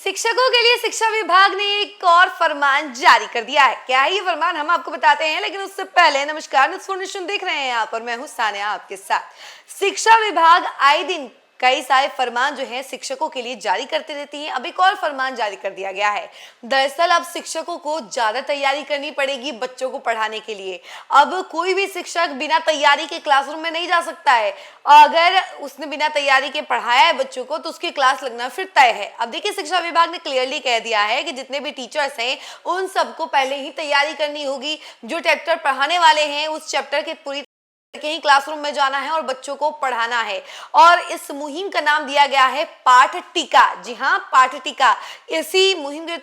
शिक्षकों के लिए शिक्षा विभाग ने एक और फरमान जारी कर दिया है। क्या है ये फरमान, हम आपको बताते हैं, लेकिन उससे पहले नमस्कार, न्यूज़ देख रहे हैं आप और मैं हूं सानिया आपके साथ। शिक्षा विभाग आए दिन कई सारे फरमान जो हैं शिक्षकों के लिए जारी करते रहती है। अब एक और फरमान जारी कर दिया गया है। दरअसल अब शिक्षकों को ज्यादा तैयारी करनी पड़ेगी बच्चों को पढ़ाने के लिए। अब कोई भी शिक्षक बिना तैयारी के क्लासरूम में नहीं जा सकता है। अगर उसने बिना तैयारी के पढ़ाया है बच्चों को तो उसकी क्लास लगना फिर तय है। अब देखिए, शिक्षा विभाग ने क्लियरली कह दिया है कि जितने भी टीचर्स हैं उन सबको पहले ही तैयारी करनी होगी। जो चैप्टर पढ़ाने वाले हैं उस चैप्टर के पूरी कहीं क्लासरूम में जाना है और बच्चों को पढ़ाना है। और इस मुहिम का नाम दिया गया है पाठ टीका। जी हाँ, पाठ टीका। इसी मुहिम के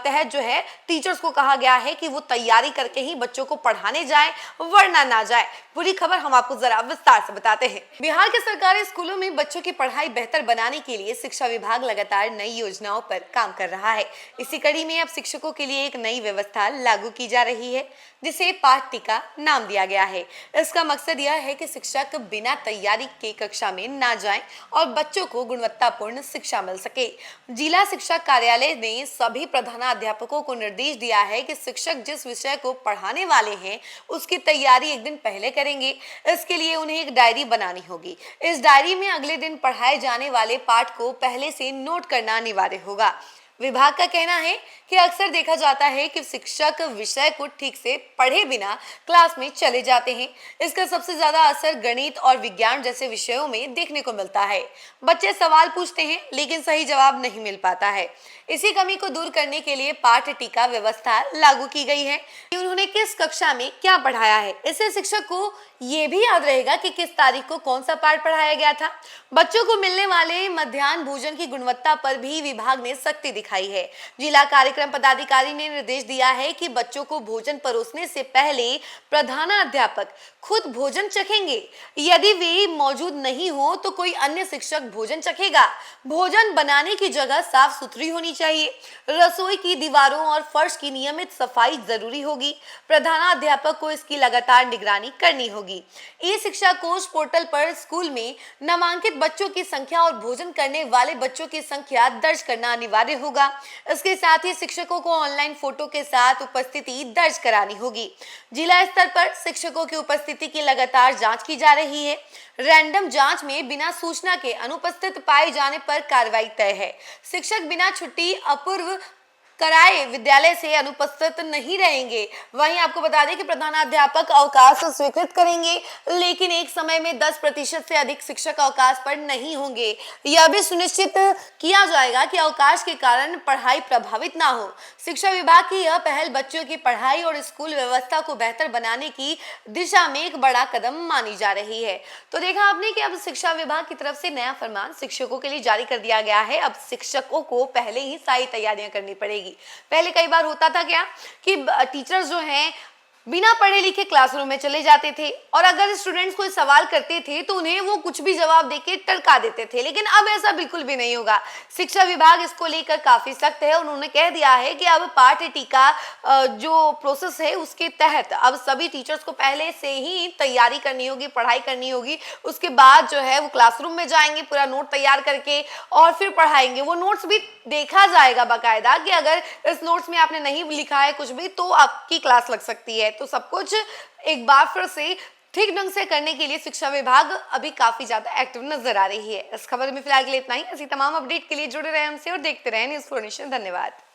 तहत जो है टीचर्स को कहा गया है कि वो तैयारी करके ही बच्चों को पढ़ाने जाए, वरना ना जाए। पूरी खबर हम आपको जरा विस्तार से बताते हैं। बिहार के सरकारी स्कूलों में बच्चों की पढ़ाई बेहतर बनाने के लिए शिक्षा विभाग लगातार नई योजनाओं पर काम कर रहा है। इसी कड़ी में अब शिक्षकों के लिए एक नई व्यवस्था लागू की जा रही है, जिसे पाठ टीका नाम दिया गया है। इसका मकसद यह है कि शिक्षक बिना तैयारी के कक्षा में ना जाएं और बच्चों को गुणवत्तापूर्ण शिक्षा मिल सके। जिला शिक्षा कार्यालय ने सभी प्रधानाध्यापकों को निर्देश दिया है कि शिक्षक जिस विषय को पढ़ाने वाले हैं उसकी तैयारी एक दिन पहले करेंगे। इसके लिए उन्हें एक डायरी बनानी होगी। इस डायरी में अगले दिन पढ़ाए जाने वाले पाठ को पहले से नोट करना अनिवार्य होगा। विभाग का कहना है कि अक्सर देखा जाता है कि शिक्षक विषय को ठीक से पढ़े बिना क्लास में चले जाते हैं। इसका सबसे ज्यादा असर गणित और विज्ञान जैसे विषयों में देखने को मिलता है। बच्चे सवाल पूछते हैं लेकिन सही जवाब नहीं मिल पाता है। इसी कमी को दूर करने के लिए पाठ टीका व्यवस्था लागू की गई है कि उन्होंने किस कक्षा में क्या पढ़ाया है। इससे शिक्षक को ये भी याद रहेगा कि किस तारीख को कौन सा पाठ पढ़ाया गया था। बच्चों को मिलने वाले मध्याह्न भोजन की गुणवत्ता पर भी विभाग ने सख्ती दिखाई है। जिला कार्यक्रम पदाधिकारी ने निर्देश दिया है कि बच्चों को भोजन परोसने से पहले प्रधानाध्यापक खुद भोजन चखेंगे। यदि वे मौजूद नहीं हो तो कोई अन्य शिक्षक भोजन चखेगा। भोजन बनाने की जगह साफ सुथरी होनी चाहिए। रसोई की दीवारों और फर्श की नियमित सफाई जरूरी होगी। प्रधानाध्यापक को इसकी लगातार निगरानी करनी होगी। ई शिक्षा कोष पोर्टल पर स्कूल में नामांकित बच्चों की संख्या और भोजन करने वाले बच्चों की संख्या दर्ज करना अनिवार्य होगा। इसके साथ ही शिक्षकों को ऑनलाइन फोटो के साथ उपस्थिति दर्ज करानी होगी। जिला स्तर पर शिक्षकों की उपस्थिति की लगातार जांच की जा रही है। रैंडम जांच में बिना सूचना के अनुपस्थित पाए जाने पर कार्रवाई तय है। शिक्षक बिना छुट्टी अपूर्व कराए विद्यालय से अनुपस्थित नहीं रहेंगे। वहीं आपको बता दें कि प्रधानाध्यापक अवकाश स्वीकृत करेंगे, लेकिन एक समय में 10% से अधिक शिक्षक अवकाश पर नहीं होंगे। यह भी सुनिश्चित किया जाएगा कि अवकाश के कारण पढ़ाई प्रभावित ना हो। शिक्षा विभाग की यह पहल बच्चों की पढ़ाई और स्कूल व्यवस्था को बेहतर बनाने की दिशा में एक बड़ा कदम मानी जा रही है। तो देखा आपने कि अब शिक्षा विभाग की तरफ से नया फरमान शिक्षकों के लिए जारी कर दिया गया है। अब शिक्षकों को पहले ही सारी तैयारियां करनी पड़ेगी। पहले कई बार होता था क्या कि टीचर्स जो हैं बिना पढ़े लिखे क्लासरूम में चले जाते थे और अगर स्टूडेंट्स कोई सवाल करते थे तो उन्हें वो कुछ भी जवाब देके टरका देते थे। लेकिन अब ऐसा बिल्कुल भी नहीं होगा। शिक्षा विभाग इसको लेकर काफी सख्त है। उन्होंने कह दिया है कि अब पाठ टीका जो प्रोसेस है उसके तहत अब सभी टीचर्स को पहले से ही तैयारी करनी होगी, पढ़ाई करनी होगी। उसके बाद जो है वो क्लासरूम में जाएंगे पूरा नोट तैयार करके और फिर पढ़ाएंगे। वो नोट्स भी देखा जाएगा बाकायदा कि अगर इस नोट्स में आपने नहीं लिखा है कुछ भी तो आपकी क्लास लग सकती है। तो सब कुछ एक बार फिर से ठीक ढंग से करने के लिए शिक्षा विभाग अभी काफी ज्यादा एक्टिव नजर आ रही है। इस खबर में फिलहाल के लिए इतना ही। ऐसी तमाम अपडेट के लिए जुड़े रहे हमसे और देखते रहे न्यूज़4नेशन। धन्यवाद।